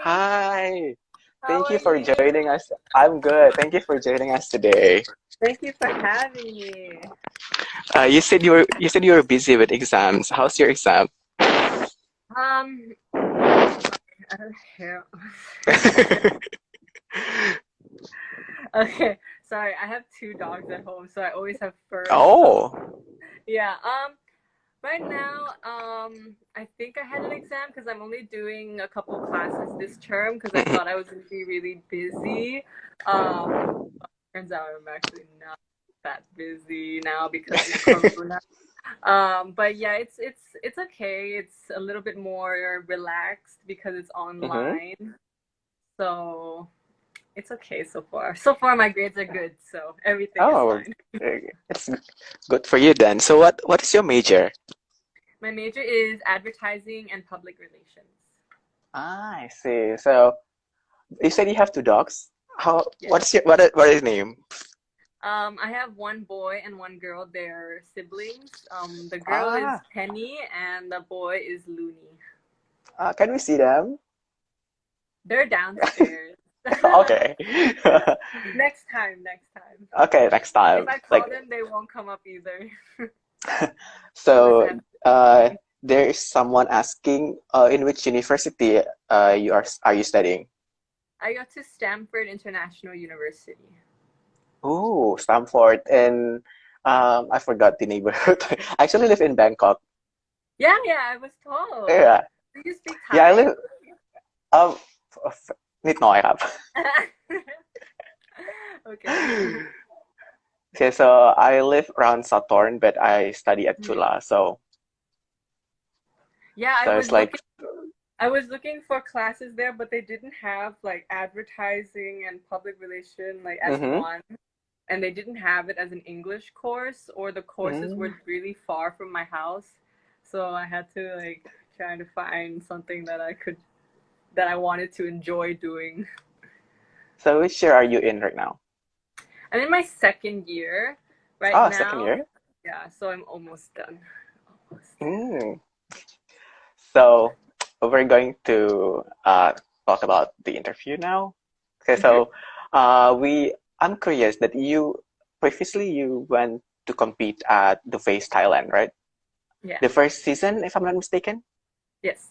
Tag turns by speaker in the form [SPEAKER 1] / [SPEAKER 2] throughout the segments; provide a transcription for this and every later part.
[SPEAKER 1] Hi.
[SPEAKER 2] How
[SPEAKER 1] Thank you
[SPEAKER 2] are
[SPEAKER 1] for
[SPEAKER 2] you?
[SPEAKER 1] joining us. I'm good. Thank you for joining us today.
[SPEAKER 2] Thank you for having me.
[SPEAKER 1] You said you were busy with exams. How's your exam?
[SPEAKER 2] Um, I don't know. Okay, sorry. I have two dogs at home, so I always have fur and stuff.
[SPEAKER 1] Oh.
[SPEAKER 2] Yeah. Right now, I think I had an exam because I'm only doing a couple classes this term because I
[SPEAKER 1] Mhm,
[SPEAKER 2] thought I was gonna be really busy. Um, Turns out I'm actually not that busy now because of Corona. But yeah, it's okay. It's a little bit more relaxed because it's
[SPEAKER 1] mhm.
[SPEAKER 2] online. So it's okay so far. So far my grades are good, so everything is
[SPEAKER 1] Oh,
[SPEAKER 2] fine.
[SPEAKER 1] it's good for you then. So what is your major?
[SPEAKER 2] My major is advertising and public relations.
[SPEAKER 1] I see. So you said you have two dogs. How?
[SPEAKER 2] Yes.
[SPEAKER 1] What is name?
[SPEAKER 2] I have one boy and one girl. They're siblings. The girl is
[SPEAKER 1] Ah,
[SPEAKER 2] Penny and the boy is Looney.
[SPEAKER 1] can we see them?
[SPEAKER 2] They're downstairs.
[SPEAKER 1] Okay.
[SPEAKER 2] Next time.
[SPEAKER 1] Okay, next
[SPEAKER 2] If
[SPEAKER 1] time.
[SPEAKER 2] I
[SPEAKER 1] Like,
[SPEAKER 2] call them, they won't come up either. Unless I
[SPEAKER 1] so
[SPEAKER 2] have to.
[SPEAKER 1] there is someone asking, in which university are you studying?
[SPEAKER 2] I go to Stanford International University.
[SPEAKER 1] Oh, Stanford, and I forgot the neighborhood. I actually live in Bangkok.
[SPEAKER 2] Yeah, yeah, I was told.
[SPEAKER 1] Yeah,
[SPEAKER 2] Do you speak
[SPEAKER 1] yeah, I
[SPEAKER 2] Thai?
[SPEAKER 1] live นิดหน่อยครับ
[SPEAKER 2] Okay.
[SPEAKER 1] Okay, so I live around Saturn, but I study at
[SPEAKER 2] Mhm.
[SPEAKER 1] Tula.
[SPEAKER 2] Yeah,
[SPEAKER 1] So it's like,
[SPEAKER 2] I was looking for classes there, but they didn't have like advertising and public relation like as
[SPEAKER 1] mm-hmm,
[SPEAKER 2] one, and they didn't have it as an English course, or the courses
[SPEAKER 1] mm.
[SPEAKER 2] were really far from my house. So I had to like try to find something that I wanted to enjoy doing.
[SPEAKER 1] So which year are you in right now?
[SPEAKER 2] I'm in my second year right
[SPEAKER 1] Oh, second
[SPEAKER 2] now.
[SPEAKER 1] year.
[SPEAKER 2] Yeah, so I'm almost done. Almost.
[SPEAKER 1] Mm. So we're going to talk about the interview now. Okay,
[SPEAKER 2] Hmm.
[SPEAKER 1] so I'm curious that you went to compete at the Face Thailand, right?
[SPEAKER 2] Yeah.
[SPEAKER 1] The first season, if I'm not mistaken,
[SPEAKER 2] Yes.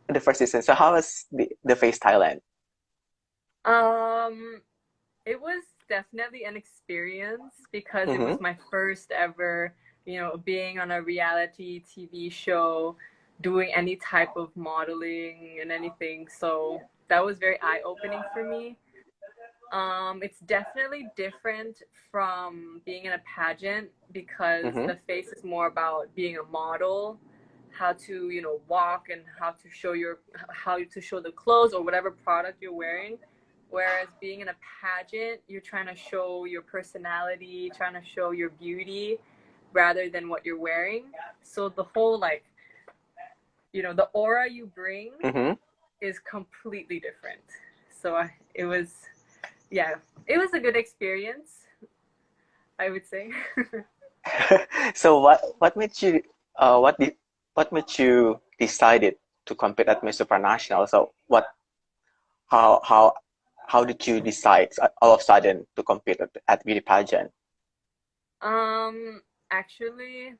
[SPEAKER 1] the first season. So how was the Face Thailand?
[SPEAKER 2] Um, it was definitely an experience because it
[SPEAKER 1] Mm-hmm.
[SPEAKER 2] was my first ever, being on a reality TV show, doing any type of modeling and anything. So that was very eye-opening for me. It's definitely different from being in a pageant because
[SPEAKER 1] Mm-hmm.
[SPEAKER 2] the face is more about being a model, how to, walk and how to show the clothes or whatever product you're wearing. Whereas being in a pageant, you're trying to show your personality, trying to show your beauty rather than what you're wearing. So the whole the aura you bring
[SPEAKER 1] Mm-hmm.
[SPEAKER 2] is completely different. So it was yeah, it was a good experience, I would say.
[SPEAKER 1] So uh what did what made you decided to compete at Miss Supranational? So how how how did you decide all of a sudden to compete at beauty pageant?
[SPEAKER 2] um, Actually,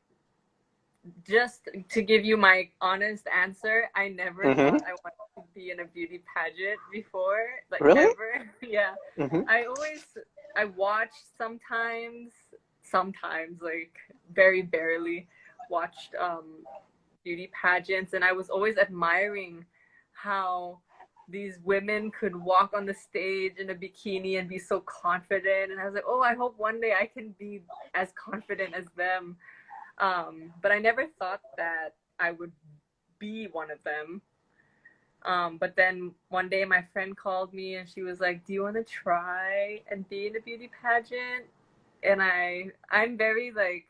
[SPEAKER 2] just to give you my honest answer, I never
[SPEAKER 1] Mm-hmm.
[SPEAKER 2] thought I wanted to be in a beauty pageant before, like
[SPEAKER 1] Really?
[SPEAKER 2] ever. Yeah.
[SPEAKER 1] Mm-hmm.
[SPEAKER 2] I always I watched sometimes like very barely watched beauty pageants, and I was always admiring how these women could walk on the stage in a bikini and be so confident, and I was like, oh, I hope one day I can be as confident as them. But I never thought that I would be one of them. But then one day my friend called me and she was like, do you want to try and be in a beauty pageant? And I'm very like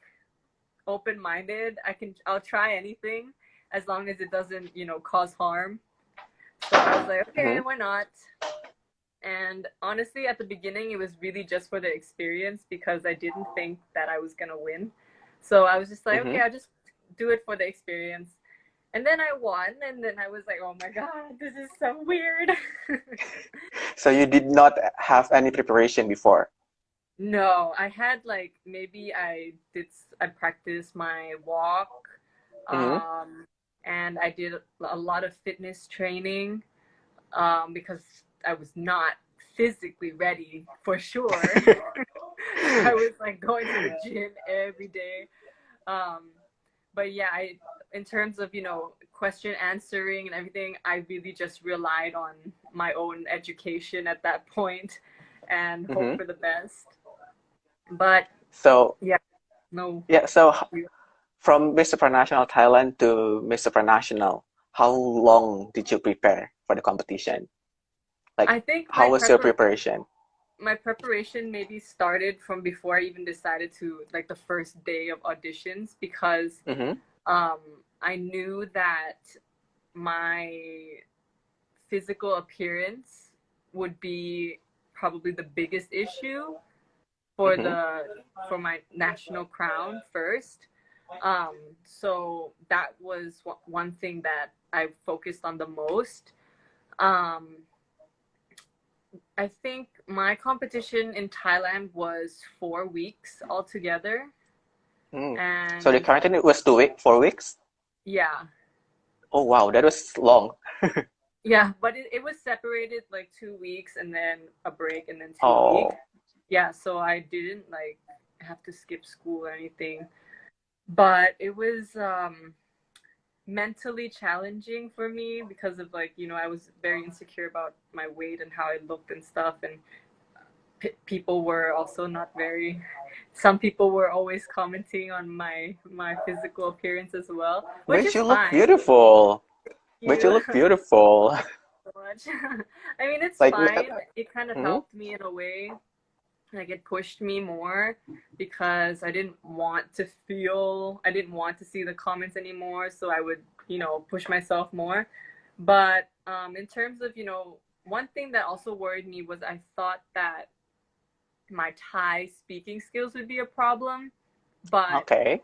[SPEAKER 2] open-minded. I'll try anything as long as it doesn't, cause harm. So I was like, okay,
[SPEAKER 1] Mm-hmm.
[SPEAKER 2] why not? And honestly, at the beginning, it was really just for the experience because I didn't think that I was gonna win. So I was just like,
[SPEAKER 1] Mm-hmm.
[SPEAKER 2] okay, I'll just do it for the experience. And then I won, and then I was like, oh my God, this is so weird.
[SPEAKER 1] So you did not have any preparation before.
[SPEAKER 2] No, I had like maybe I practiced my walk,
[SPEAKER 1] Mm-hmm.
[SPEAKER 2] um, and I did a lot of fitness training, because I was not physically ready for sure. So I was like going to the gym every day. Um, but yeah, I in terms of, question answering and everything, I really just relied on my own education at that point and hope
[SPEAKER 1] Mm-hmm.
[SPEAKER 2] for the best. But
[SPEAKER 1] So
[SPEAKER 2] yeah, no.
[SPEAKER 1] yeah, so from Miss Supranational Thailand to Miss Supranational, how long did you prepare for the competition? Like,
[SPEAKER 2] I think
[SPEAKER 1] how was your preparation?
[SPEAKER 2] my preparation maybe started from before I even decided to, like, the first day of auditions, because
[SPEAKER 1] Mm-hmm.
[SPEAKER 2] um I knew that my physical appearance would be probably the biggest issue for
[SPEAKER 1] Mm-hmm.
[SPEAKER 2] the for my national crown first. Um, so that was one thing that I focused on the most. Um, I think my competition in Thailand was 4 weeks altogether,
[SPEAKER 1] Mm. So the
[SPEAKER 2] and
[SPEAKER 1] quarantine was 2 week, 4 weeks?
[SPEAKER 2] yeah,
[SPEAKER 1] Oh wow, that was long.
[SPEAKER 2] yeah, but it was separated like 2 weeks and then a break and then 2 weeks.
[SPEAKER 1] Oh.
[SPEAKER 2] Yeah, so I didn't like have to skip school or anything, but it was mentally challenging for me because of, like, I was very insecure about my weight and how I looked and stuff, and people were also not very some people were always commenting on my physical appearance as well, which
[SPEAKER 1] But
[SPEAKER 2] is
[SPEAKER 1] you look
[SPEAKER 2] fine.
[SPEAKER 1] beautiful. But you
[SPEAKER 2] You
[SPEAKER 1] look beautiful.
[SPEAKER 2] so much. I mean, it's
[SPEAKER 1] Like,
[SPEAKER 2] fine. It kind of
[SPEAKER 1] hmm
[SPEAKER 2] helped me in a way. Like, it pushed me more because I didn't want to see the comments anymore, so I would, push myself more. But in terms of, one thing that also worried me was I thought that my Thai speaking skills would be a problem, but
[SPEAKER 1] Okay.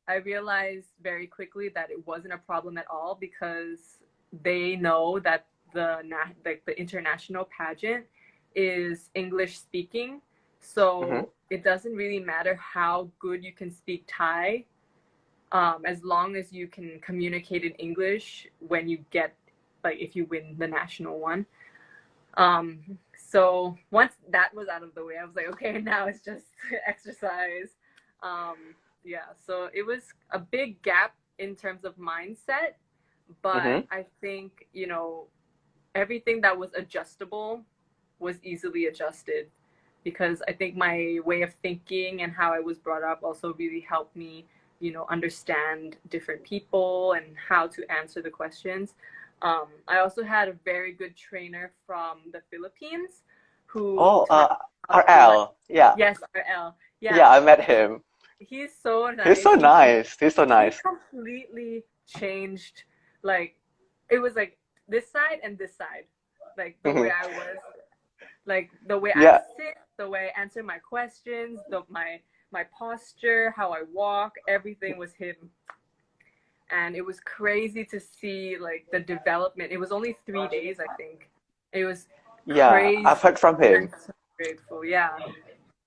[SPEAKER 2] I realized very quickly that it wasn't a problem at all, because they know that the international pageant is English speaking,
[SPEAKER 1] Mm-hmm.
[SPEAKER 2] so it doesn't really matter how good you can speak Thai, as long as you can communicate in English when you get, like, if you win the national one. So once that was out of the way, I was like, okay, now it's just exercise. Yeah, so it was a big gap in terms of mindset, but
[SPEAKER 1] Mm-hmm.
[SPEAKER 2] I think, everything that was adjustable was easily adjusted, because I think my way of thinking and how I was brought up also really helped me, understand different people and how to answer the questions. I also had a very good trainer from the Philippines who
[SPEAKER 1] Oh,
[SPEAKER 2] taught me how to, like,
[SPEAKER 1] RL. Yeah.
[SPEAKER 2] yes, RL. Yeah,
[SPEAKER 1] Yeah, I met him.
[SPEAKER 2] he's so
[SPEAKER 1] He's
[SPEAKER 2] nice.
[SPEAKER 1] so nice. He's so
[SPEAKER 2] He
[SPEAKER 1] nice.
[SPEAKER 2] completely changed, like, it was like this side and this side, like the way
[SPEAKER 1] Mm-hmm.
[SPEAKER 2] I was, like the way I
[SPEAKER 1] Yeah.
[SPEAKER 2] sit, the way I answer my questions, my posture, how I walk, everything was him. And it was crazy to see, like, the development. It was only 3 days, I think. It was
[SPEAKER 1] Yeah. I've
[SPEAKER 2] crazy,
[SPEAKER 1] heard from
[SPEAKER 2] and I'm
[SPEAKER 1] him.
[SPEAKER 2] so grateful. Yeah.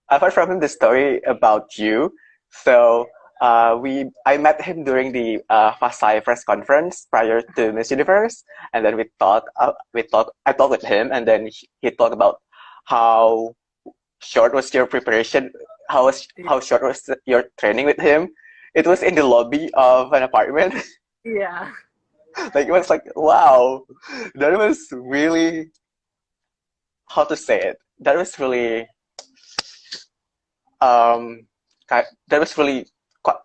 [SPEAKER 1] I've heard from him the story about you. So I met him during the Fasai press conference prior to Miss Universe, and then I talked with him, and then he talked about how short was your preparation, how short was your training with him. It was in the lobby of an apartment.
[SPEAKER 2] Yeah.
[SPEAKER 1] Like it was like wow, that was really how to say it. That was really um that was really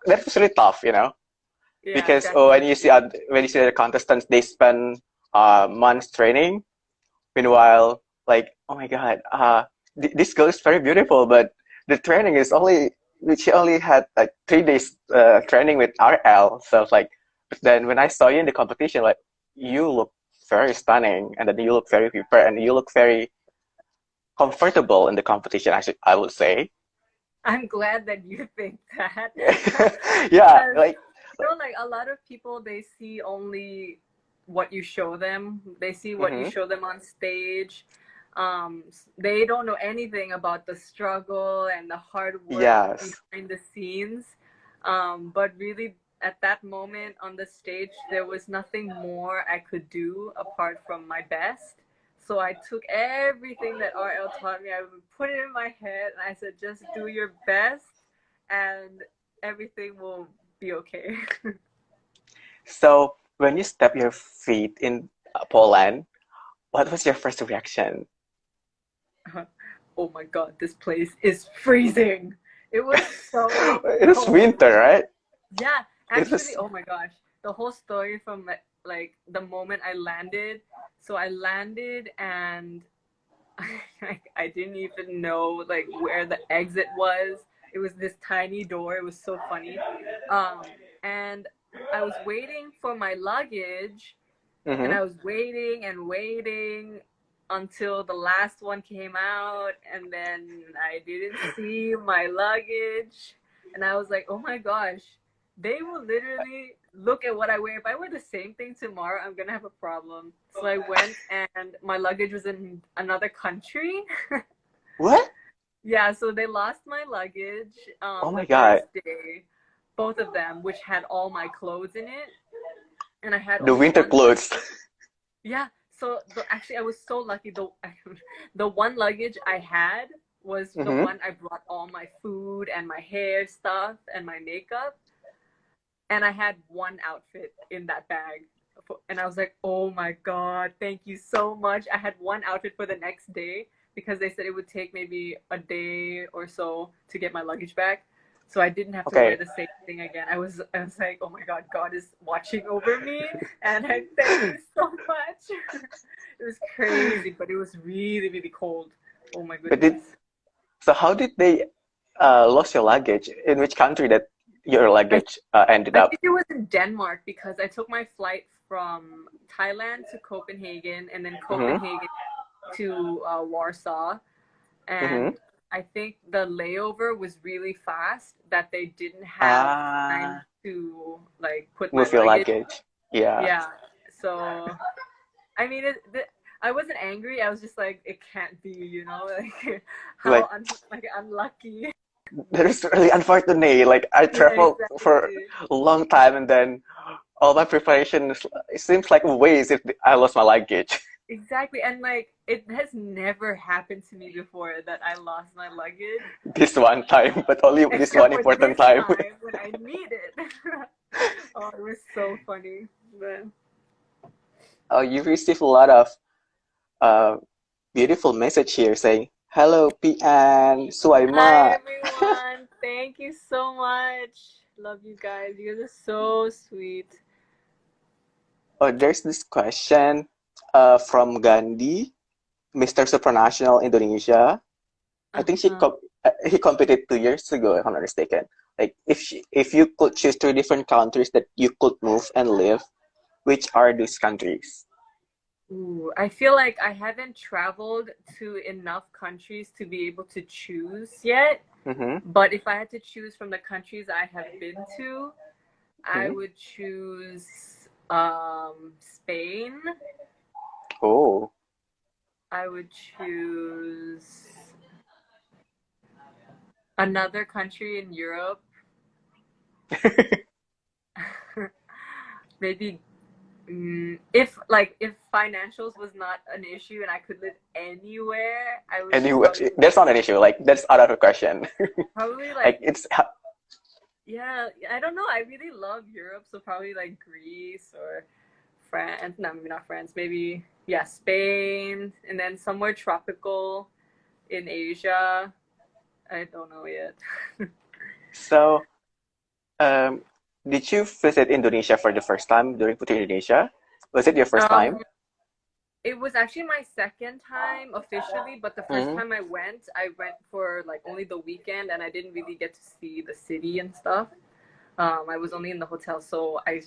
[SPEAKER 1] that was really tough,
[SPEAKER 2] Yeah,
[SPEAKER 1] because
[SPEAKER 2] definitely.
[SPEAKER 1] when you see the contestants, they spend months training. Meanwhile, like oh my god, this girl is very beautiful, but the training is only she only had like 3 days training with RL. So it's like, but then when I saw you in the competition, like you look very stunning, and then you look very prepared, and you look very comfortable in the competition. I would say.
[SPEAKER 2] I'm glad that you think that.
[SPEAKER 1] Yeah,
[SPEAKER 2] Because
[SPEAKER 1] like.
[SPEAKER 2] Like a lot of people, they see only what you show them. They see what you
[SPEAKER 1] Mm-hmm.
[SPEAKER 2] show them on stage. They don't know anything about the struggle and the hard work
[SPEAKER 1] Yes.
[SPEAKER 2] behind the scenes. But really, at that moment on the stage, there was nothing more I could do apart from my best. So I took everything that RL taught me, I put it in my head, and I said, just do your best, and everything will be okay.
[SPEAKER 1] So when you step your feet in Poland, what was your first reaction?
[SPEAKER 2] Oh my god, this place is freezing. It was so
[SPEAKER 1] It was
[SPEAKER 2] cold.
[SPEAKER 1] winter, right?
[SPEAKER 2] Yeah,
[SPEAKER 1] It
[SPEAKER 2] actually,
[SPEAKER 1] was
[SPEAKER 2] oh my gosh. The whole story from like the moment I landed. So I landed and I didn't even know like where the exit was. It was this tiny door. It was so funny. And I was waiting for my luggage, and
[SPEAKER 1] mm-hmm.
[SPEAKER 2] I was waiting and waiting until the last one came out, and then I didn't see my luggage, and I was like, oh my gosh, they will literally look at what I wear. If I wear the same thing tomorrow, I'm gonna have a problem. So I went, and my luggage was in another country.
[SPEAKER 1] What?
[SPEAKER 2] Yeah, so they lost my luggage
[SPEAKER 1] Oh my
[SPEAKER 2] the
[SPEAKER 1] God.
[SPEAKER 2] first day, both of them, which had all my clothes in it, and I had
[SPEAKER 1] The
[SPEAKER 2] only
[SPEAKER 1] winter
[SPEAKER 2] one.
[SPEAKER 1] clothes.
[SPEAKER 2] Yeah, so actually I was so lucky. The one luggage I had was the
[SPEAKER 1] Mm-hmm.
[SPEAKER 2] one I brought all my food and my hair stuff and my makeup, and I had one outfit in that bag. And I was like, "Oh my God, thank you so much." I had one outfit for the next day because they said it would take maybe a day or so to get my luggage back. So I didn't have to wear
[SPEAKER 1] Okay.
[SPEAKER 2] the same thing again. I was like, "Oh my God, God is watching over me." And I thank you so much. It was crazy, but it was really, really cold. Oh my
[SPEAKER 1] But did
[SPEAKER 2] goodness.
[SPEAKER 1] so how did they lost your luggage? In which country that your
[SPEAKER 2] I
[SPEAKER 1] luggage ended
[SPEAKER 2] I
[SPEAKER 1] up?
[SPEAKER 2] think it was in Denmark because I took my flight from Thailand to Copenhagen, and then
[SPEAKER 1] Mm-hmm.
[SPEAKER 2] Copenhagen to Warsaw. And
[SPEAKER 1] Mm-hmm.
[SPEAKER 2] I think the layover was really fast that they didn't have time
[SPEAKER 1] Ah,
[SPEAKER 2] to like put my
[SPEAKER 1] move your
[SPEAKER 2] luggage.
[SPEAKER 1] luggage. Yeah.
[SPEAKER 2] Yeah. So I mean, I wasn't angry. I was just like, it can't be, like how
[SPEAKER 1] Like
[SPEAKER 2] like unlucky.
[SPEAKER 1] that is really unfortunate. Like I
[SPEAKER 2] Yeah,
[SPEAKER 1] traveled for
[SPEAKER 2] exactly.
[SPEAKER 1] a long time and then all my preparation it seems like a waste if I lost my luggage.
[SPEAKER 2] Exactly. And like it has never happened to me before that I lost my luggage,
[SPEAKER 1] This one time, but only this
[SPEAKER 2] except
[SPEAKER 1] one
[SPEAKER 2] for
[SPEAKER 1] important
[SPEAKER 2] this
[SPEAKER 1] time.
[SPEAKER 2] time when I need it. Oh, it was so funny. But
[SPEAKER 1] You received a lot of uh, beautiful message here saying, "Hello, PN,
[SPEAKER 2] hi
[SPEAKER 1] Suaima."
[SPEAKER 2] everyone. Thank you so much. Love you guys. You guys are so sweet.
[SPEAKER 1] Oh, there's this question from Gandhi, Mr. Supranational Indonesia. I think
[SPEAKER 2] Uh-huh.
[SPEAKER 1] he competed 2 years ago, if I'm not mistaken. Like, if you could choose three different countries that you could move and live, which are these countries?
[SPEAKER 2] Ooh, I feel like I haven't traveled to enough countries to be able to choose yet.
[SPEAKER 1] Mm-hmm.
[SPEAKER 2] But if I had to choose from the countries I have been to, I
[SPEAKER 1] Hmm.
[SPEAKER 2] would choose Spain.
[SPEAKER 1] Oh.
[SPEAKER 2] I would choose another country in Europe. Maybe if financials was not an issue and I could live anywhere, I would
[SPEAKER 1] Anyway,
[SPEAKER 2] probably
[SPEAKER 1] that's not an issue. Like, that's out of the question.
[SPEAKER 2] probably
[SPEAKER 1] Like,
[SPEAKER 2] like
[SPEAKER 1] it's
[SPEAKER 2] yeah, I don't know. I really love Europe, so probably like Greece or France. No, maybe not France. Maybe yeah, Spain, and then somewhere tropical in Asia. I don't know yet.
[SPEAKER 1] so. Um, did you visit Indonesia for the first time during Putri Indonesia? Was it your first
[SPEAKER 2] Um,
[SPEAKER 1] time?
[SPEAKER 2] it was actually my second time officially, but the first
[SPEAKER 1] Mm-hmm.
[SPEAKER 2] time I went for like only the weekend, and I didn't really get to see the city and stuff. I was only in the hotel, so I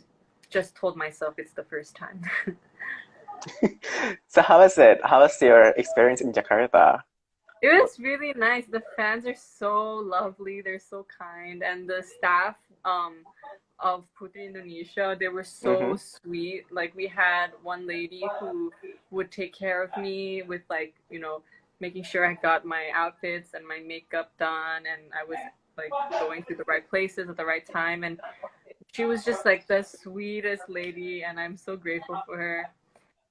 [SPEAKER 2] just told myself it's the first time.
[SPEAKER 1] So how was it? How was your experience in Jakarta?
[SPEAKER 2] It was really nice. The fans are so lovely. They're so kind, and the staff um of Putri Indonesia. They were
[SPEAKER 1] Mm-hmm.
[SPEAKER 2] so sweet. Like we had one lady who would take care of me with like, making sure I got my outfits and my makeup done and I was like going to the right places at the right time, and she was just like the sweetest lady, and I'm so grateful for her.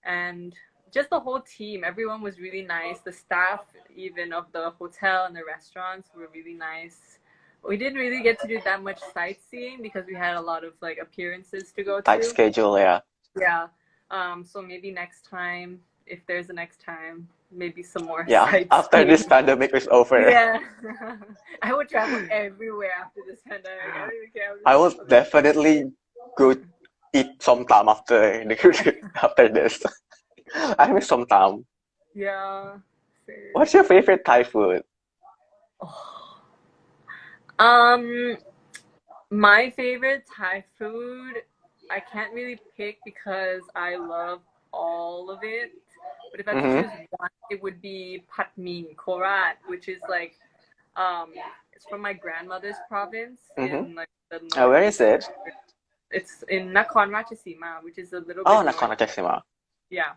[SPEAKER 2] And just the whole team, everyone was really nice. The staff, even of the hotel and the restaurants, were really nice. We didn't really get to do that much sightseeing because we had a lot of like appearances to go
[SPEAKER 1] Tight
[SPEAKER 2] to.
[SPEAKER 1] schedule, yeah.
[SPEAKER 2] Yeah. So maybe next time, if there's a next time, maybe some more
[SPEAKER 1] Yeah, after this
[SPEAKER 2] sightseeing.
[SPEAKER 1] pandemic is over,
[SPEAKER 2] Yeah. I would travel everywhere after this pandemic. I don't even care.
[SPEAKER 1] I will definitely go eat sometime after after this. I miss sometime.
[SPEAKER 2] Yeah. Same.
[SPEAKER 1] What's your favorite Thai food?
[SPEAKER 2] Oh. Um, my favorite Thai food, I can't really pick because I love all of it. But if I have to
[SPEAKER 1] Mm-hmm.
[SPEAKER 2] choose one, it would be Pat Ming Korat, which is like um it's from my grandmother's province
[SPEAKER 1] Mm-hmm.
[SPEAKER 2] in like the
[SPEAKER 1] Where is
[SPEAKER 2] northeast.
[SPEAKER 1] it?
[SPEAKER 2] It's in Nakhon Ratchasima, which is a little
[SPEAKER 1] Oh,
[SPEAKER 2] bit north.
[SPEAKER 1] Nakona Jacksima.
[SPEAKER 2] Yeah.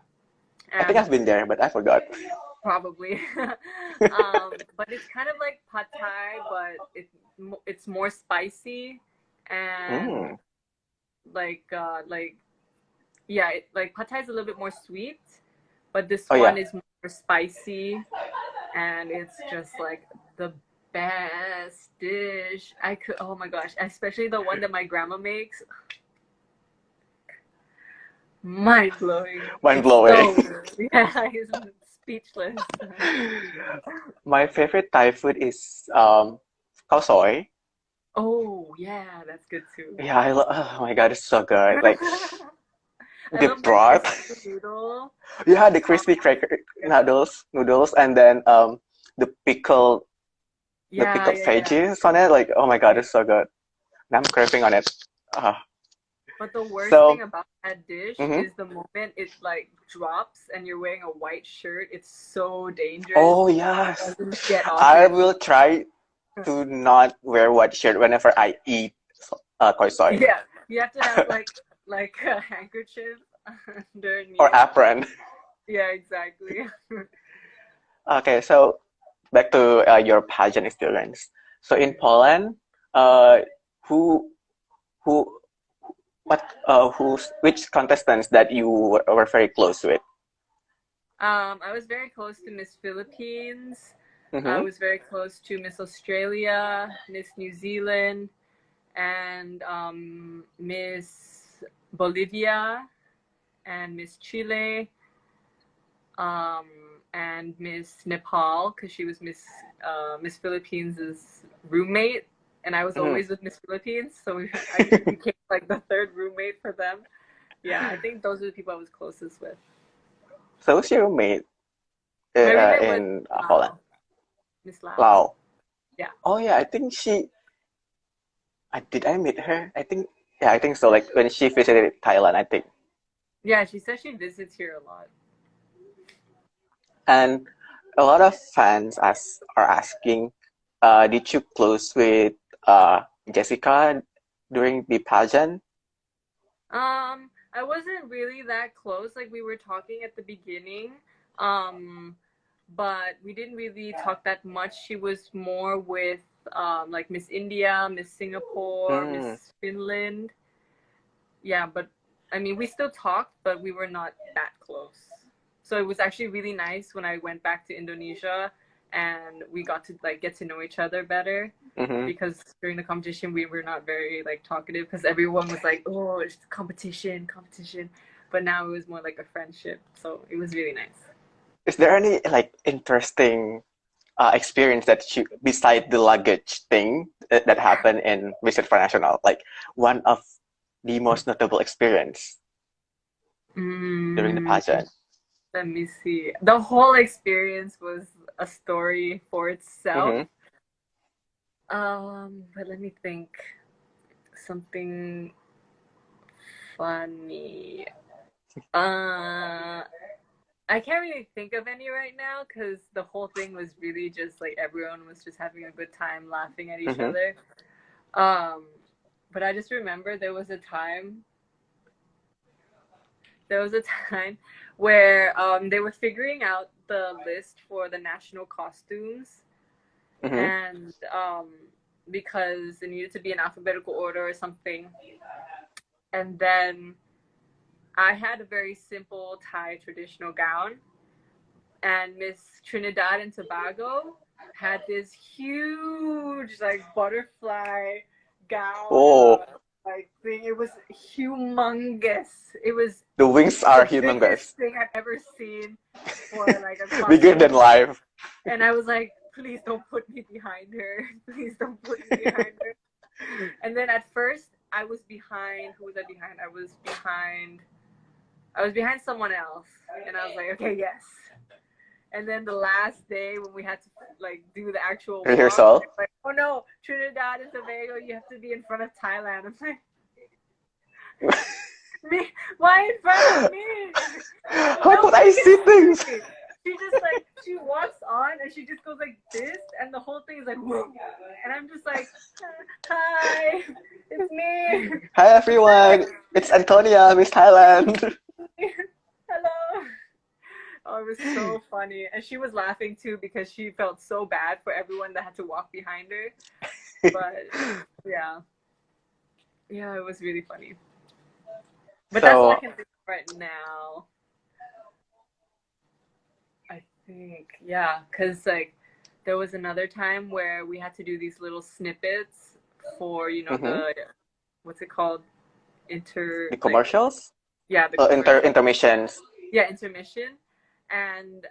[SPEAKER 1] I think
[SPEAKER 2] And
[SPEAKER 1] I've been there, but I forgot.
[SPEAKER 2] probably. But it's kind of like pad thai, but it's more spicy and
[SPEAKER 1] Mm.
[SPEAKER 2] like yeah, like pad thai is a little bit more sweet, but this
[SPEAKER 1] Oh
[SPEAKER 2] one
[SPEAKER 1] yeah.
[SPEAKER 2] is more spicy, and it's just like the best dish I could. Oh my gosh, especially the one that my grandma makes, mind blowing.
[SPEAKER 1] Mind
[SPEAKER 2] It's
[SPEAKER 1] blowing.
[SPEAKER 2] so good. Yeah, it's speechless.
[SPEAKER 1] My favorite Thai food is khao soi.
[SPEAKER 2] Oh yeah, that's good too.
[SPEAKER 1] Yeah, oh my God, it's so good. Like
[SPEAKER 2] I
[SPEAKER 1] the
[SPEAKER 2] love the
[SPEAKER 1] broth.
[SPEAKER 2] crispy noodle
[SPEAKER 1] Yeah, the
[SPEAKER 2] sauce.
[SPEAKER 1] crispy cracker noodles, and then the pickle, the
[SPEAKER 2] Yeah,
[SPEAKER 1] pickled
[SPEAKER 2] yeah, yeah,
[SPEAKER 1] veggies on it. Like, oh my God,
[SPEAKER 2] yeah.
[SPEAKER 1] it's so good. And I'm craving on it. Uh,
[SPEAKER 2] But the worst thing
[SPEAKER 1] so,
[SPEAKER 2] about that dish
[SPEAKER 1] mhm.
[SPEAKER 2] is the moment it like drops and you're wearing a white shirt. It's so dangerous
[SPEAKER 1] Oh
[SPEAKER 2] because it
[SPEAKER 1] yes,
[SPEAKER 2] doesn't get off
[SPEAKER 1] I
[SPEAKER 2] your
[SPEAKER 1] will try to not wear white shirt whenever I eat koi soy
[SPEAKER 2] yeah. You have to have like a handkerchief
[SPEAKER 1] or
[SPEAKER 2] underneath.
[SPEAKER 1] apron.
[SPEAKER 2] Yeah, exactly.
[SPEAKER 1] Okay, so back to your pageant experience. So in Poland, uh, who who what who's which contestants that you were very close with?
[SPEAKER 2] I was very close to Miss Philippines. I
[SPEAKER 1] Mm-hmm.
[SPEAKER 2] was very close to Miss Australia, Miss New Zealand, and Miss Bolivia, and Miss Chile, um, and Miss Nepal, because she was Miss Philippines' roommate, and I was
[SPEAKER 1] Mm-hmm.
[SPEAKER 2] always with Miss Philippines, so I became like the third roommate for them. Yeah, I think those are the people I was closest with.
[SPEAKER 1] So who's your roommate
[SPEAKER 2] My roommate was
[SPEAKER 1] in Poland?
[SPEAKER 2] Lau, Miss Lau.
[SPEAKER 1] Lao.
[SPEAKER 2] Yeah.
[SPEAKER 1] Oh yeah, I think I meet her? I think yeah, I think so. Like when she visited Thailand, I think.
[SPEAKER 2] Yeah, she says she visits here a lot.
[SPEAKER 1] And a lot of fans are asking, did you close with Jessica during the pageant?
[SPEAKER 2] I wasn't really that close. Like we were talking at the beginning, um, but we didn't really talk that much. She was more with like Miss India, Miss Singapore,
[SPEAKER 1] Mm,
[SPEAKER 2] Miss Finland. Yeah, but I mean, we still talked, but we were not that close. So it was actually really nice when I went back to Indonesia and we got to like get to know each other better,
[SPEAKER 1] mm-hmm.
[SPEAKER 2] because during the competition we were not very like talkative because everyone was like, oh, it's competition, competition. But now it was more like a friendship. So it was really nice.
[SPEAKER 1] Is there any like interesting experience that you beside the luggage thing that happened in Visit Supranational? Like one of the most notable experience during the
[SPEAKER 2] Mm,
[SPEAKER 1] pageant.
[SPEAKER 2] let me see. The whole experience was a story for itself.
[SPEAKER 1] Mm-hmm.
[SPEAKER 2] But let me think. Something funny. Uh, I can't really think of any right now because the whole thing was really just like everyone was just having a good time laughing at each
[SPEAKER 1] Mm-hmm.
[SPEAKER 2] other. Um, But I just remember there was a time where they were figuring out the list for the national costumes,
[SPEAKER 1] Mm-hmm.
[SPEAKER 2] and because it needed to be in alphabetical order or something. And then I had a very simple Thai traditional gown, and Miss Trinidad and Tobago had this huge like butterfly gown,
[SPEAKER 1] Oh,
[SPEAKER 2] like thing. It was humongous. It was
[SPEAKER 1] the wings
[SPEAKER 2] the
[SPEAKER 1] are
[SPEAKER 2] biggest
[SPEAKER 1] humongous,
[SPEAKER 2] thing I've ever seen for like a
[SPEAKER 1] bigger than
[SPEAKER 2] costume.
[SPEAKER 1] life.
[SPEAKER 2] And I was like, please don't put me behind her. Please don't put me behind her. And then at first I was behind. Who was I behind? I was behind someone else. And I was like, okay, yes. And then the last day when we had to like do the actual walk,
[SPEAKER 1] Rehearsal.
[SPEAKER 2] like, oh no, Trinidad and Tobago, you have to be in front of Thailand. I'm like, me? Why in front of me?
[SPEAKER 1] How could I
[SPEAKER 2] Nobody can
[SPEAKER 1] see things?
[SPEAKER 2] see me. She just like, she walks on and she just goes like this, and the whole thing is like, whoa. And I'm just like, hi, it's me.
[SPEAKER 1] Hi everyone, it's Antonia, Miss Thailand.
[SPEAKER 2] Hello. Oh, it was so funny. And she was laughing too because she felt so bad for everyone that had to walk behind her. But yeah. Yeah, it was really funny. But that's all I
[SPEAKER 1] So,
[SPEAKER 2] can think of right now. I think, yeah, because like there was another time where we had to do these little snippets for,
[SPEAKER 1] mhm.
[SPEAKER 2] the, what's it called?
[SPEAKER 1] The
[SPEAKER 2] Like,
[SPEAKER 1] commercials,
[SPEAKER 2] yeah, the commercial.
[SPEAKER 1] intermissions.
[SPEAKER 2] Yeah, intermission. And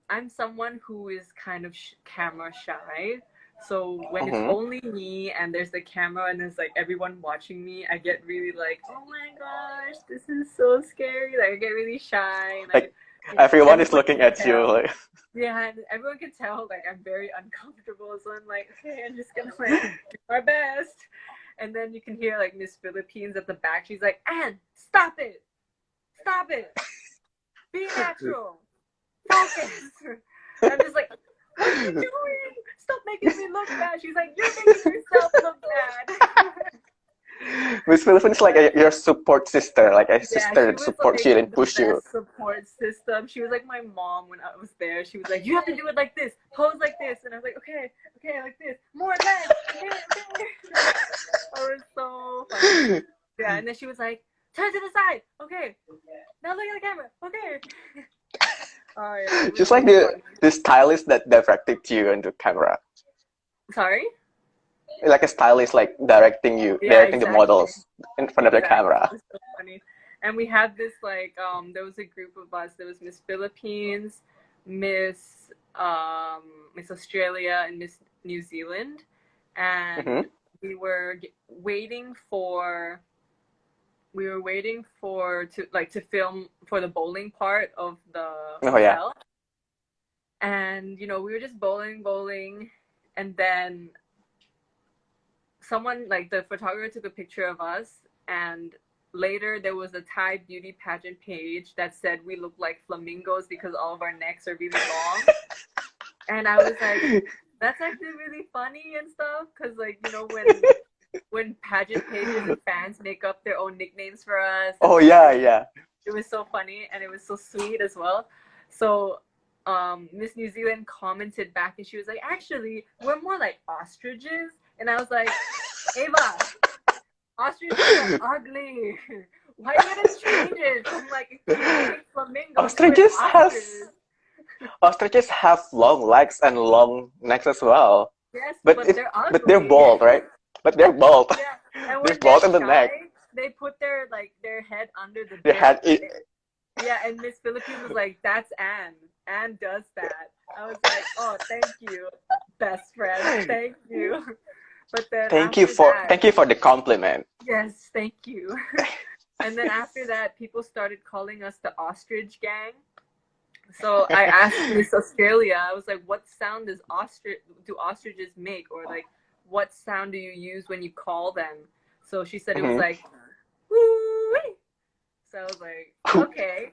[SPEAKER 2] I'm someone who is kind of camera shy. So when it's
[SPEAKER 1] Mhm.
[SPEAKER 2] only me and there's the camera and there's like everyone watching me, I get really like, oh my gosh, this is so scary. Like I get really shy, and
[SPEAKER 1] Like everyone is
[SPEAKER 2] everyone
[SPEAKER 1] looking
[SPEAKER 2] can
[SPEAKER 1] at you.
[SPEAKER 2] tell.
[SPEAKER 1] Like,
[SPEAKER 2] Yeah, and everyone can tell like I'm very uncomfortable. So I'm like, okay, I'm just gonna like do my best. And then you can hear like Miss Philippines at the back. She's like, Anne, stop it, be natural, focus. And I'm just like, what are you doing? Stop making me look bad. She's like, you're making yourself look bad.
[SPEAKER 1] Miss Philippines is like your support sister, like a
[SPEAKER 2] Yeah,
[SPEAKER 1] sister
[SPEAKER 2] she
[SPEAKER 1] that
[SPEAKER 2] was
[SPEAKER 1] supports you
[SPEAKER 2] like
[SPEAKER 1] and
[SPEAKER 2] the
[SPEAKER 1] push you.
[SPEAKER 2] best support system. She was like my mom when I was there. She was like, you have to do it like this, pose like this. And I was like, okay, like this, more legs, okay. Oh, it was so funny. Yeah, and then she was like, turn to the side, okay. Now look at the camera, okay. Oh yeah, it was
[SPEAKER 1] Just like
[SPEAKER 2] so funny.
[SPEAKER 1] the stylist that directed you into camera.
[SPEAKER 2] Sorry?
[SPEAKER 1] Like a stylist like directing you,
[SPEAKER 2] Yeah,
[SPEAKER 1] directing the
[SPEAKER 2] exactly.
[SPEAKER 1] models in front of the camera.
[SPEAKER 2] It was so funny. And we had this like there was a group of us. There was Miss Philippines, Miss Miss Australia, and Miss New Zealand, and
[SPEAKER 1] Mm-hmm.
[SPEAKER 2] we were waiting for to film for the bowling part of the
[SPEAKER 1] Oh yeah.
[SPEAKER 2] hotel. And we were just bowling, and then someone, like the photographer, took a picture of us, and later there was a Thai beauty pageant page that said we look like flamingos because all of our necks are really long. And I was like, that's actually really funny and stuff, because like when pageant pages and fans make up their own nicknames for us.
[SPEAKER 1] Oh yeah, yeah.
[SPEAKER 2] It was so funny, and it was so sweet as well. So Miss New Zealand commented back, and she was like, actually, we're more like ostriches. And I was like, Ava, ostriches are ugly. Why are you gonna change it from like a cute flamingo to an
[SPEAKER 1] Ostriches has
[SPEAKER 2] ostrich?
[SPEAKER 1] ostriches have long legs and long necks as well.
[SPEAKER 2] Yes,
[SPEAKER 1] But
[SPEAKER 2] but
[SPEAKER 1] it
[SPEAKER 2] they're
[SPEAKER 1] but they're
[SPEAKER 2] ugly.
[SPEAKER 1] bald, right? But they're bald.
[SPEAKER 2] Yeah, and
[SPEAKER 1] They're
[SPEAKER 2] when they're
[SPEAKER 1] bald in the neck.
[SPEAKER 2] shy, they put their head under the
[SPEAKER 1] They
[SPEAKER 2] bill.
[SPEAKER 1] had it.
[SPEAKER 2] Yeah, and Miss Philippines was like, that's Anne. Anne does that. I was like, oh, thank you, best friend. Thank you. But then after that,
[SPEAKER 1] Thank you for the compliment.
[SPEAKER 2] yes, thank you. And then after that, people started calling us the ostrich gang. So I asked Miss Australia, I was like, what sound do ostriches make? Or like, what sound do you use when you call them? So she said it was
[SPEAKER 1] Mhm.
[SPEAKER 2] like, woo-wee. So I was like, okay.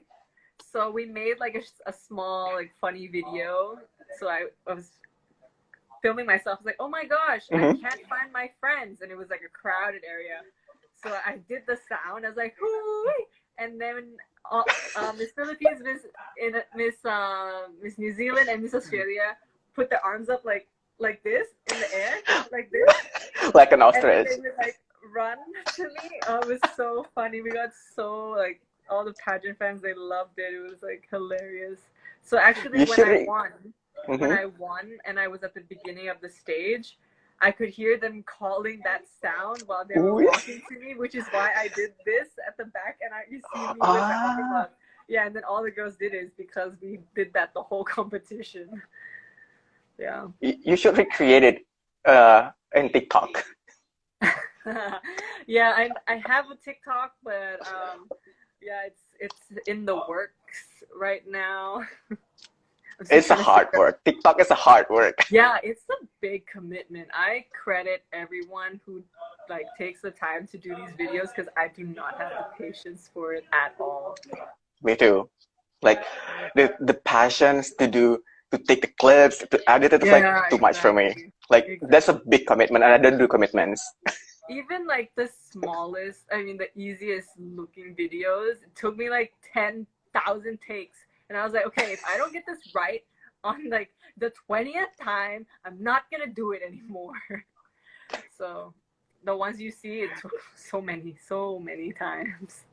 [SPEAKER 2] So we made like a small like funny video. So I was filming myself. I was like, oh my gosh, I
[SPEAKER 1] Mm-hmm.
[SPEAKER 2] can't find my friends, and it was like a crowded area. So I did the sound. I was like, hooey, and then Miss Philippines, Miss New Zealand, and Miss Australia put their arms up like this in the air, like this,
[SPEAKER 1] Like an
[SPEAKER 2] and then
[SPEAKER 1] ostrich.
[SPEAKER 2] they would like run to me. Oh, it was so funny. We got so like all the pageant fans, they loved it. It was like hilarious. So actually,
[SPEAKER 1] You should.
[SPEAKER 2] when
[SPEAKER 1] Mm-hmm.
[SPEAKER 2] I won, and I was at the beginning of the stage, I could hear them calling that sound while they were
[SPEAKER 1] Ooh.
[SPEAKER 2] walking to me, which is why I did this at the back, and you see me with my arms
[SPEAKER 1] Ah,
[SPEAKER 2] up. Yeah, and then all the girls did it is because we did that the whole competition. Yeah.
[SPEAKER 1] you should recreate it in TikTok.
[SPEAKER 2] Yeah, I have a TikTok, but yeah, it's in the works right now. I'm still
[SPEAKER 1] It's a
[SPEAKER 2] trying to
[SPEAKER 1] hard
[SPEAKER 2] figure out.
[SPEAKER 1] work. TikTok is a hard work.
[SPEAKER 2] Yeah, it's a big commitment. I credit everyone who like takes the time to do these videos because I do not have the patience for it at all.
[SPEAKER 1] Me too. Like the passions to take the clips to edit it is like
[SPEAKER 2] Yeah,
[SPEAKER 1] too much for me.
[SPEAKER 2] exactly.
[SPEAKER 1] Like that's a
[SPEAKER 2] Exactly.
[SPEAKER 1] big commitment, and I don't do commitments.
[SPEAKER 2] Even like the smallest, I mean, the easiest looking videos, it took me like 10,000 takes. And I was like, okay, if I don't get this right on like the 20th time, I'm not gonna do it anymore. So the ones you see, it took so many times.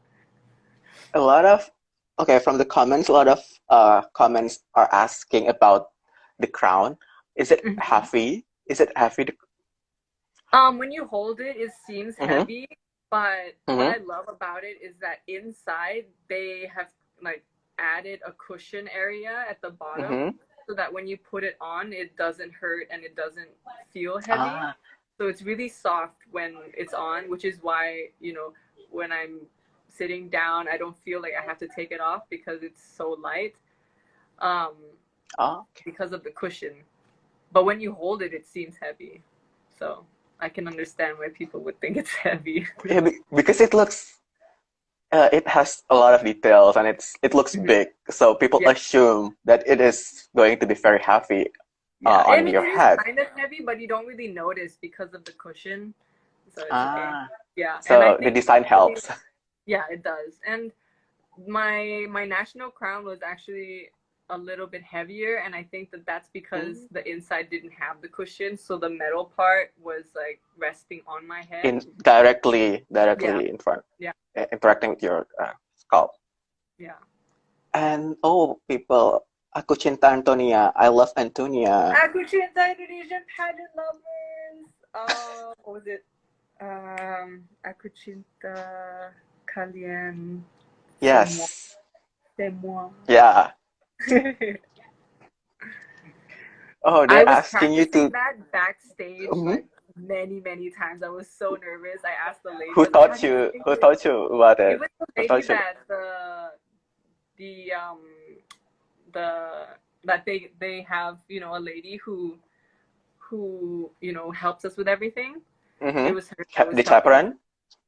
[SPEAKER 1] A lot of okay from the comments, a lot of comments are asking about the crown. Is it
[SPEAKER 2] Mhm.
[SPEAKER 1] heavy? Is it heavy?
[SPEAKER 2] When you hold it, it seems
[SPEAKER 1] Mm-hmm.
[SPEAKER 2] heavy, but what
[SPEAKER 1] Mm-hmm.
[SPEAKER 2] I love about it is that inside they have like added a cushion area at the bottom
[SPEAKER 1] Mm-hmm.
[SPEAKER 2] so that when you put it on, it doesn't hurt and it doesn't feel heavy.
[SPEAKER 1] Ah.
[SPEAKER 2] So it's really soft when it's on, which is why, when I'm sitting down, I don't feel like I have to take it off because it's so light, um,
[SPEAKER 1] Ah.
[SPEAKER 2] because of the cushion. But when you hold it, it seems heavy. So I can understand why people would think it's heavy.
[SPEAKER 1] Yeah, because it has a lot of details and it looks
[SPEAKER 2] Mhm.
[SPEAKER 1] big, so people
[SPEAKER 2] Yeah,
[SPEAKER 1] assume that it is going to be very heavy
[SPEAKER 2] yeah. I
[SPEAKER 1] on
[SPEAKER 2] mean,
[SPEAKER 1] your
[SPEAKER 2] it is
[SPEAKER 1] head.
[SPEAKER 2] kind of heavy, but you don't really notice because of the cushion. So it's okay.
[SPEAKER 1] Ah,
[SPEAKER 2] Yeah, and I
[SPEAKER 1] so the
[SPEAKER 2] think
[SPEAKER 1] design
[SPEAKER 2] actually,
[SPEAKER 1] helps.
[SPEAKER 2] yeah, it does. And my national crown was actually a little bit heavier, and I think that that's because
[SPEAKER 1] Mm.
[SPEAKER 2] the inside didn't have the cushion, so the metal part was like resting on my head.
[SPEAKER 1] In directly
[SPEAKER 2] Yeah,
[SPEAKER 1] directly in front,
[SPEAKER 2] yeah,
[SPEAKER 1] interacting with your scalp.
[SPEAKER 2] yeah.
[SPEAKER 1] And oh, people, aku cinta Antonia. I love Antonia.
[SPEAKER 2] Aku cinta Indonesian pageant lovers. What was it? Aku cinta kalian semua.
[SPEAKER 1] Yes.
[SPEAKER 2] Semua.
[SPEAKER 1] Yeah. Oh,
[SPEAKER 2] I
[SPEAKER 1] they're
[SPEAKER 2] was
[SPEAKER 1] asking you
[SPEAKER 2] practicing
[SPEAKER 1] to.
[SPEAKER 2] that backstage
[SPEAKER 1] Mhm.
[SPEAKER 2] like many times. I was so nervous. I asked the lady,
[SPEAKER 1] Who
[SPEAKER 2] I was like, how
[SPEAKER 1] taught
[SPEAKER 2] do you
[SPEAKER 1] you?
[SPEAKER 2] sing
[SPEAKER 1] Who
[SPEAKER 2] this?
[SPEAKER 1] taught you about
[SPEAKER 2] It
[SPEAKER 1] it?
[SPEAKER 2] was the
[SPEAKER 1] Who
[SPEAKER 2] lady
[SPEAKER 1] taught you?
[SPEAKER 2] that the that they have, a lady who helps us with everything. It
[SPEAKER 1] Mm-hmm.
[SPEAKER 2] was her that was
[SPEAKER 1] The
[SPEAKER 2] helping us.
[SPEAKER 1] chaperone?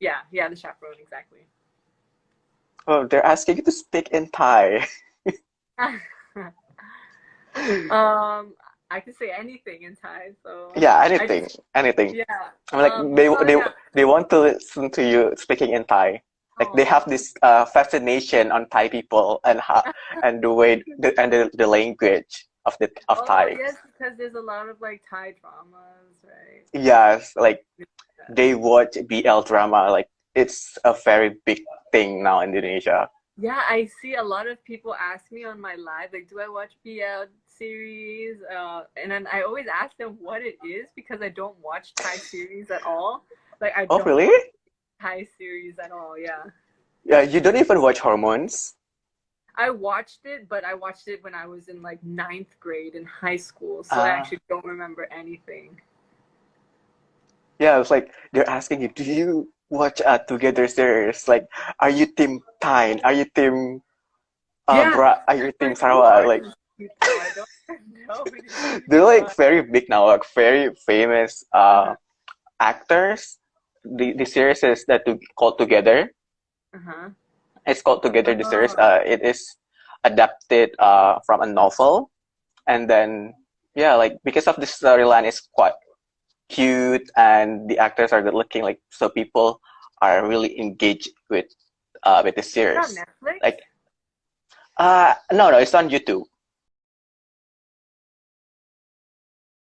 [SPEAKER 2] Yeah, the chaperone, exactly.
[SPEAKER 1] Oh, they're asking you to speak in Thai.
[SPEAKER 2] um, I can say anything in Thai, so
[SPEAKER 1] Yeah,
[SPEAKER 2] I
[SPEAKER 1] anything,
[SPEAKER 2] just
[SPEAKER 1] anything.
[SPEAKER 2] yeah.
[SPEAKER 1] I'm like
[SPEAKER 2] So yeah.
[SPEAKER 1] they want to listen to you speaking in Thai. Like they have
[SPEAKER 2] Oh.
[SPEAKER 1] this fascination on Thai people and how and the way the language of
[SPEAKER 2] Oh
[SPEAKER 1] Thai.
[SPEAKER 2] yes, because there's a lot of like Thai dramas, right?
[SPEAKER 1] Yes, like
[SPEAKER 2] Yeah.
[SPEAKER 1] they watch BL drama. Like it's a very big thing now in Indonesia.
[SPEAKER 2] Yeah, I see a lot of people ask me on my live, like, do I watch BL series? And then I always ask them what it is because I don't watch Thai series at all. Like, I
[SPEAKER 1] Oh,
[SPEAKER 2] don't
[SPEAKER 1] really?
[SPEAKER 2] watch Thai series at all. Yeah,
[SPEAKER 1] Yeah, you don't even watch Hormones?
[SPEAKER 2] I watched it, but I watched it when I was in like ninth grade in high school, so I
[SPEAKER 1] Ah,
[SPEAKER 2] actually don't remember anything.
[SPEAKER 1] yeah, it's like they're asking you, do you watch a Together series? Like, are you team Thai? Are you team
[SPEAKER 2] Yeah,
[SPEAKER 1] Are you team
[SPEAKER 2] like who
[SPEAKER 1] Sarawak?
[SPEAKER 2] are
[SPEAKER 1] Like,
[SPEAKER 2] these people? I don't know these
[SPEAKER 1] they're like
[SPEAKER 2] people.
[SPEAKER 1] very big now, like very famous
[SPEAKER 2] Uh-huh.
[SPEAKER 1] actors. The series is that to called Together.
[SPEAKER 2] Uh-huh.
[SPEAKER 1] It's called Together. The series.
[SPEAKER 2] Oh.
[SPEAKER 1] It is adapted from a novel, and then yeah, like because of the storyline is quite cute and the actors are good looking, like so people are really engaged with the
[SPEAKER 2] Is it on
[SPEAKER 1] series.
[SPEAKER 2] Netflix?
[SPEAKER 1] Like no, it's on YouTube.